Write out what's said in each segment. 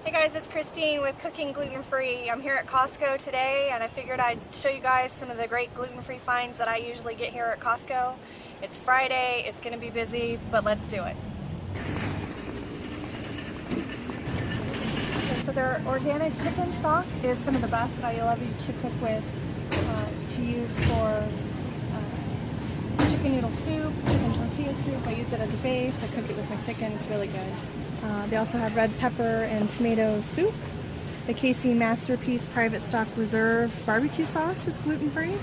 Hey guys, it's Christine with Cooking Gluten Free. I'm here at Costco today and I figured I'd show you guys some of the great gluten-free finds that I usually get here at Costco. It's Friday, it's going to be busy, but let's do it. Okay, so their organic chicken stock is some of the best I love to cook with, to use for chicken noodle soup, chicken tortilla soup. I use it as a base. I cook it with my chicken. It's really good. They also have red pepper and tomato soup. The KC Masterpiece Private Stock Reserve Barbecue Sauce is gluten-free.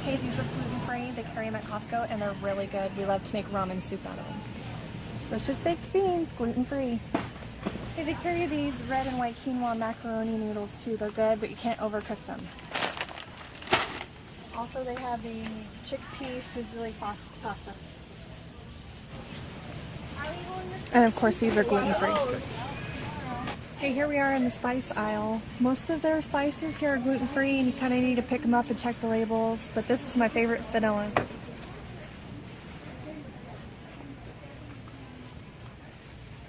Hey, these are gluten-free. They carry them at Costco and they're really good. We love to make ramen soup out of them. Delicious baked beans, gluten-free. Hey, they carry these red and white quinoa macaroni noodles too. They're good, but you can't overcook them. Also, they have the chickpea fusilli pasta. And of course, these are gluten-free. Okay, here we are in the spice aisle. Most of their spices here are gluten-free, and you kind of need to pick them up and check the labels, but this is my favorite, vanilla.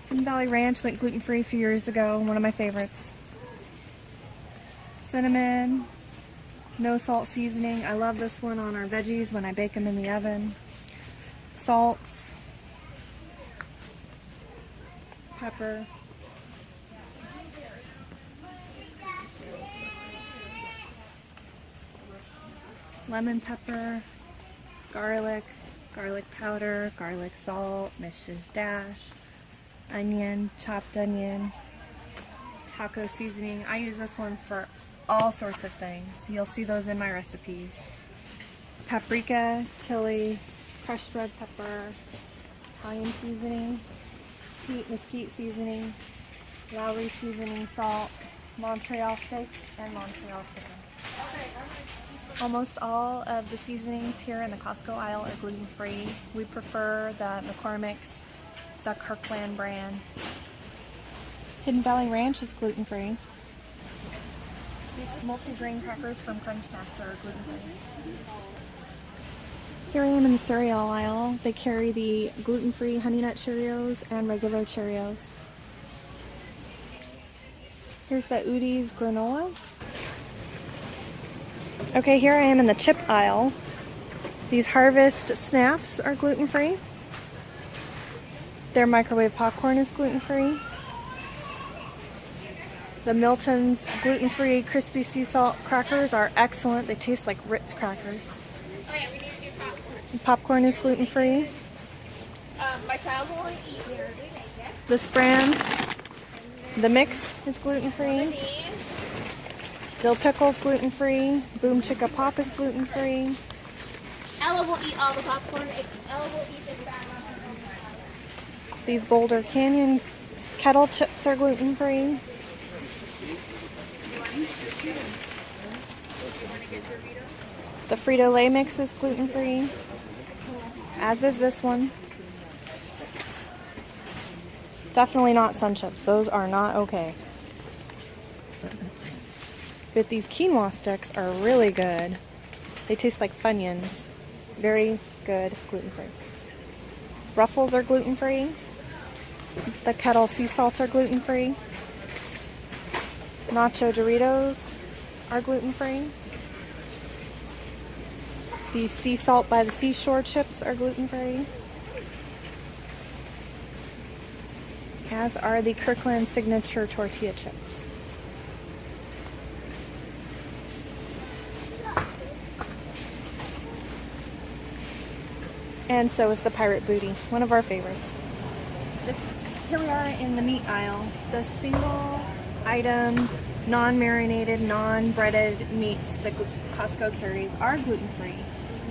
Hidden Valley Ranch went gluten-free a few years ago, one of my favorites. Cinnamon, no salt seasoning. I love this one on our veggies when I bake them in the oven. Salts. Pepper. Lemon pepper. Garlic. Garlic powder. Garlic salt. Mrs. Dash. Onion. Chopped onion. Taco seasoning. I use this one for all sorts of things. You'll see those in my recipes. Paprika. Chili. Crushed red pepper. Italian seasoning. Sweet mesquite seasoning, Lowry seasoning, salt, Montreal steak, and Montreal chicken. Almost all of the seasonings here in the Costco aisle are gluten-free. We prefer the McCormick's, the Kirkland brand. Hidden Valley Ranch is gluten-free. These multi-grain crackers from Crunchmaster are gluten-free. Here I am in the cereal aisle. They carry the gluten-free Honey Nut Cheerios and regular Cheerios. Here's the Udi's granola. Okay, here I am in the chip aisle. These Harvest Snaps are gluten-free. Their microwave popcorn is gluten-free. The Milton's gluten-free crispy sea salt crackers are excellent. They taste like Ritz crackers. Popcorn is gluten-free. My child will eat here. This brand, the mix, is gluten-free. Dill pickle's gluten-free. Boom Chicka Pop is gluten-free. Ella will eat all the popcorn. Ella will eat the back. These Boulder Canyon kettle chips are gluten-free. The Frito-Lay mix is gluten-free, as is this one. Definitely not Sun Chips. Those are not okay. But these quinoa sticks are really good. They taste like Funyuns. Very good, gluten-free. Ruffles are gluten-free. The Kettle sea salts are gluten-free. Nacho Doritos are gluten-free. The Sea Salt by the Seashore chips are gluten-free. As are the Kirkland Signature tortilla chips. And so is the Pirate Booty, one of our favorites. Here we are in the meat aisle. The single item, non-marinated, non-breaded meats that Costco carries are gluten-free.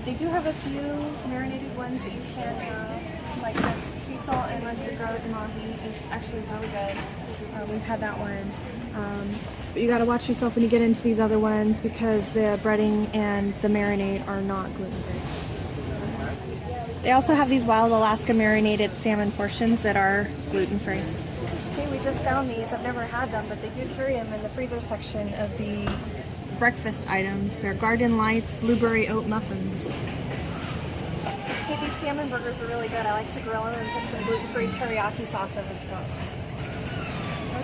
They do have a few marinated ones that you can have, like this sea salt and roasted garlic mahi is actually really good. We've had that one. But you gotta watch yourself when you get into these other ones because the breading and the marinade are not gluten-free. They also have these Wild Alaska marinated salmon portions that are gluten-free. Okay, we just found these. I've never had them, but they do carry them in the freezer section of the breakfast items. They're Garden Lights Blueberry Oat Muffins. Okay, these salmon burgers are really good. I like to grill them and put some gluten-free teriyaki sauce over the top.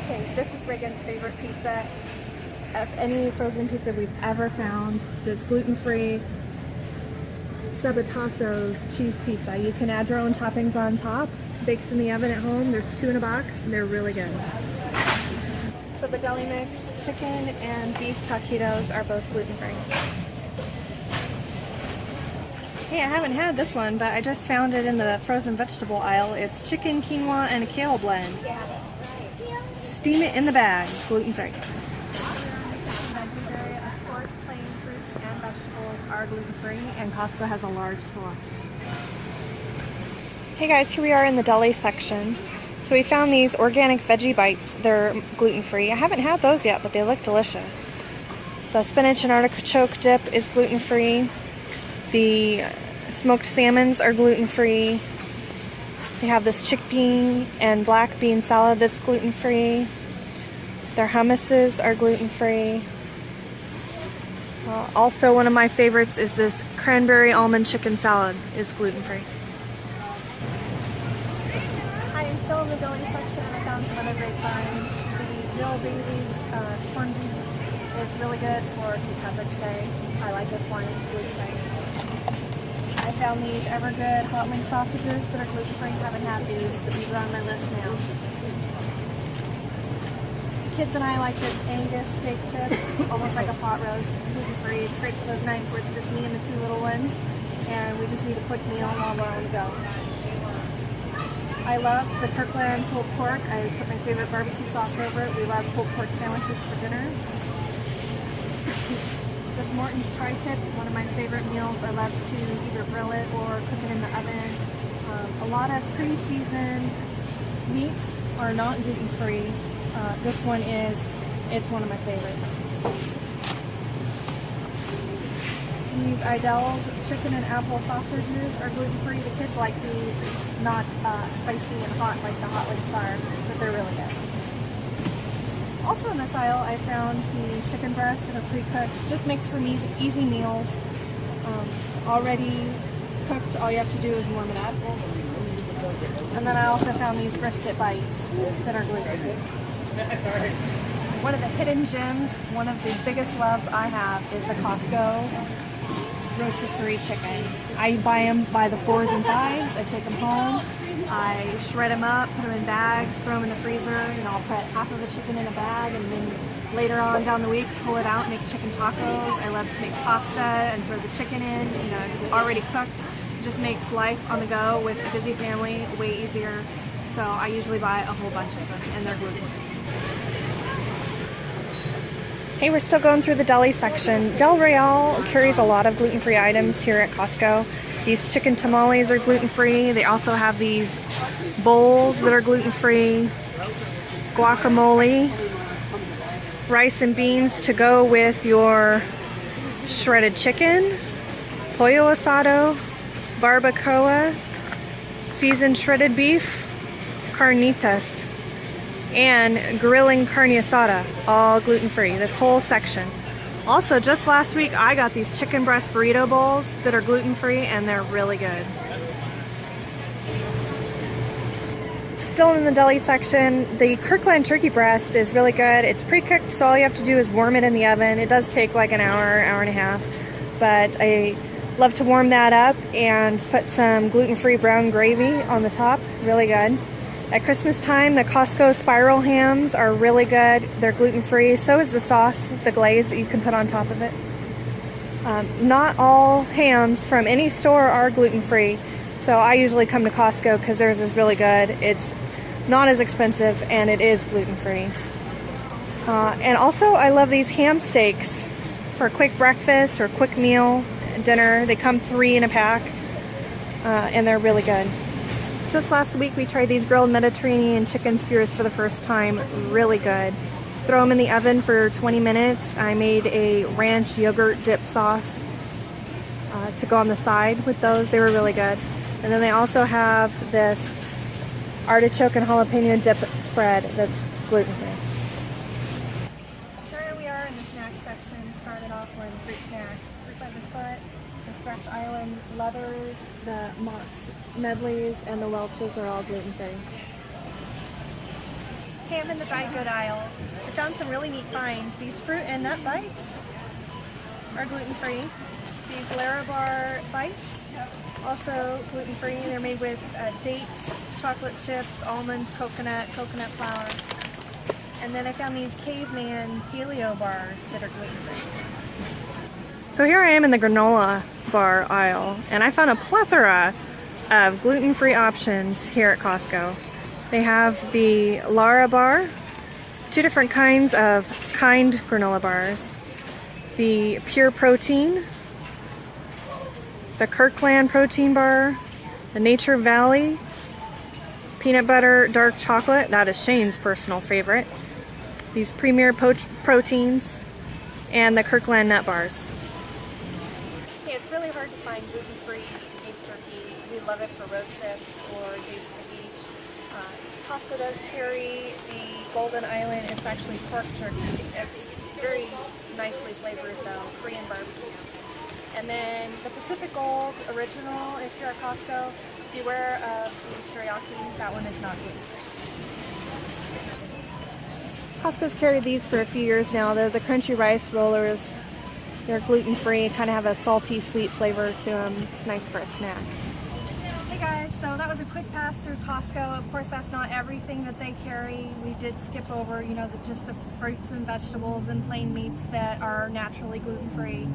Okay, This is Reagan's favorite pizza. Of any frozen pizza we've ever found, this gluten-free Sabatasso's cheese pizza. You can add your own toppings on top. Bakes in the oven at home. There's 2 in a box, and they're really good. So the deli mix, chicken and beef taquitos are both gluten-free. Hey, I haven't had this one, but I just found it in the frozen vegetable aisle. It's chicken, quinoa, and a kale blend. Steam it in the bag, gluten-free. Veggies area, of course, plain fruits and vegetables are gluten-free, and Costco has a large selection. Hey guys, here we are in the deli section. So we found these organic veggie bites. They're gluten-free. I haven't had those yet, but they look delicious. The spinach and artichoke dip is gluten-free. The smoked salmons are gluten-free. They have this chickpea and black bean salad that's gluten-free. Their hummuses are gluten-free. Also, one of my favorites is this cranberry almond chicken salad is gluten-free. I am still in the deli section and I found some other great finds. The Real Bailey's corned beef is really good for St. Patrick's Day. I like this one, it's gluten-free. I found these Evergood hot wing sausages that are gluten-free. Haven't had these, but these are on my list now. The kids and I like this Angus steak tips. It's almost like a pot roast. It's gluten-free. It's great for those nights where it's just me and the 2 little ones, and we just need a quick meal while we're on the go. I love the Kirkland pulled pork. I put my favorite barbecue sauce over it. We love pulled pork sandwiches for dinner. This Morton's tri-tip, one of my favorite meals. I love to either grill it or cook it in the oven. A lot of pre-seasoned meats are not gluten-free. This one is, it's one of my favorites. These Idell's chicken and apple sausages are gluten-free. The kids like these. It's not spicy and hot like the hot wings are, but they're really good. Also in this aisle, I found the chicken breasts that are pre-cooked. Just makes for me easy meals. Already cooked, all you have to do is warm it up. And then I also found these brisket bites that are gluten-free. One of the hidden gems, one of the biggest loves I have is the Costco rotisserie chicken. I buy them by the 4s and 5s. I take them home. I shred them up, put them in bags, throw them in the freezer, and I'll put half of the chicken in a bag, and then later on down the week, pull it out and make chicken tacos. I love to make pasta and throw the chicken in. You know, it's already cooked. It just makes life on the go with a busy family way easier. So I usually buy a whole bunch of them, and they're gluten-free. Hey, we're still going through the deli section. Del Real carries a lot of gluten-free items here at Costco. These chicken tamales are gluten-free. They also have these bowls that are gluten-free. Guacamole. Rice and beans to go with your shredded chicken. Pollo asado. Barbacoa. Seasoned shredded beef. Carnitas. And grilling carne asada, all gluten-free, this whole section. Also, just last week, I got these chicken breast burrito bowls that are gluten-free, and they're really good. Still in the deli section, the Kirkland turkey breast is really good. It's pre-cooked, so all you have to do is warm it in the oven. It does take like an hour, hour and a half, but I love to warm that up and put some gluten-free brown gravy on the top, really good. At Christmas time, the Costco spiral hams are really good. They're gluten-free. So is the sauce, the glaze that you can put on top of it. Not all hams from any store are gluten-free. So I usually come to Costco because theirs is really good. It's not as expensive and it is gluten-free. And also I love these ham steaks for a quick breakfast or a quick meal, dinner. They come 3 in a pack and they're really good. Just last week we tried these grilled Mediterranean chicken skewers for the first time. Really good. Throw them in the oven for 20 minutes. I made a ranch yogurt dip sauce to go on the side with those. They were really good. And then they also have this artichoke and jalapeno dip spread that's gluten-free. Here we are in the snack section. Started off with fruit snacks. Fruit by the foot, the Stretch Island Leathers, the Mott's Medleys, and the Welch's are all gluten-free. Okay, I'm in the dry good aisle. I found some really neat finds. These fruit and nut bites are gluten-free. These Larabar bites, also gluten-free. They're made with dates, chocolate chips, almonds, coconut flour. And then I found these caveman paleo bars that are gluten-free. So here I am in the granola bar aisle, and I found a plethora of gluten-free options here at Costco. They have the Larabar, two different kinds of Kind granola bars, the Pure Protein, the Kirkland protein bar, the Nature Valley peanut butter dark chocolate, that is Shane's personal favorite, these Premier proteins, and the Kirkland nut bars. Okay, it's really hard to find gluten-free beef jerky. We love it for road trips or days at the beach. Costco does carry the Golden Island. It's actually pork jerky. It's very nicely flavored though, Korean barbecue. And then the Pacific Gold original is here at Costco. Beware of the teriyaki. That one is not gluten-free. Costco's carried these for a few years now. They're the crunchy rice rollers. They're gluten-free, kind of have a salty, sweet flavor to them. It's nice for a snack. Hey guys, so that was a quick pass through Costco. Of course, that's not everything that they carry. We did skip over, just the fruits and vegetables and plain meats that are naturally gluten-free.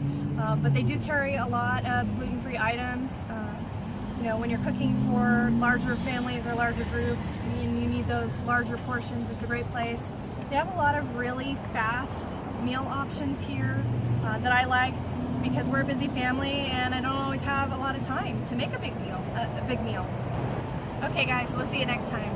But they do carry a lot of gluten-free items. When you're cooking for larger families or larger groups and you need those larger portions, it's a great place. They have a lot of really fast meal options here that I like, because we're a busy family and I don't always have a lot of time to make a big meal. Okay guys, we'll see you next time.